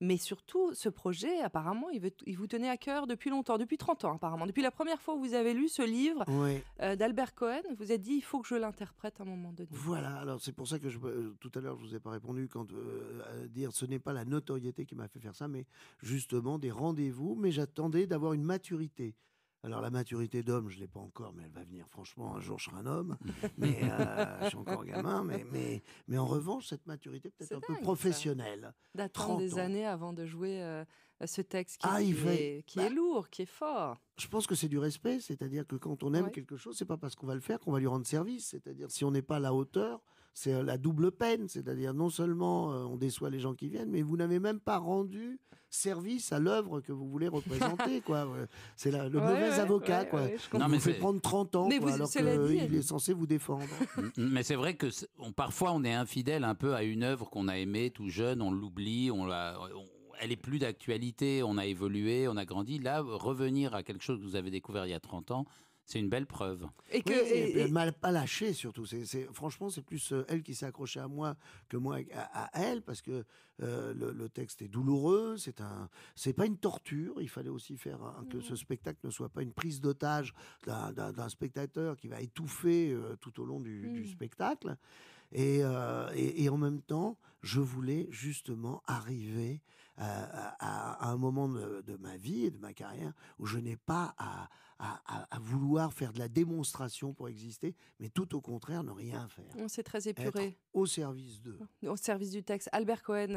Mais surtout, ce projet, apparemment, il vous tenait à cœur depuis longtemps, depuis 30 ans, apparemment. Depuis la première fois où vous avez lu ce livre Oui. d'Albert Cohen, vous vous êtes dit, il faut que je l'interprète à un moment donné. Voilà, alors c'est pour ça que tout à l'heure je vous ai pas répondu quand à dire ce n'est pas la notoriété qui m'a fait faire ça, mais justement des rendez-vous, mais j'attendais d'avoir une maturité. Alors la maturité d'homme, je l'ai pas encore, mais elle va venir. Franchement, un jour je serai un homme, mais je suis encore gamin. Mais en revanche, cette maturité peut-être C'est un peu dingue, ça. professionnelle. D'attendre 30 des ans. années avant de jouer ce texte Ah, qui est lourd, qui est fort. Je pense que c'est du respect, c'est-à-dire que quand on aime Ouais. quelque chose, c'est pas parce qu'on va le faire qu'on va lui rendre service. C'est-à-dire si on n'est pas à la hauteur, c'est la double peine. C'est-à-dire non seulement on déçoit les gens qui viennent, mais vous n'avez même pas rendu service à l'œuvre que vous voulez représenter, quoi. C'est le mauvais avocat, quoi. Je Il comprends. vous fait prendre 30 ans, Mais quoi, vous- alors cela dit- qu'il est censé vous défendre. Mais c'est vrai que parfois on est infidèle un peu à une œuvre qu'on a aimée tout jeune, on l'oublie, elle est plus d'actualité, on a évolué, on a grandi. Là, revenir à quelque chose que vous avez découvert il y a 30 ans, c'est une belle preuve. Et que, Oui, et puis et- elle m'a pas lâché surtout. Franchement, c'est plus elle qui s'est accrochée à moi que moi à elle, parce que le texte est douloureux. C'est pas une torture. Il fallait aussi faire que ce spectacle ne soit pas une prise d'otage d'un spectateur qui va étouffer tout au long du spectacle. Et en même temps, je voulais justement arriver à un moment de ma vie et de ma carrière où je n'ai pas à vouloir faire de la démonstration pour exister, mais tout au contraire, ne rien faire. c'est très Être épuré au service d'eux. au service du texte. Albert Cohen.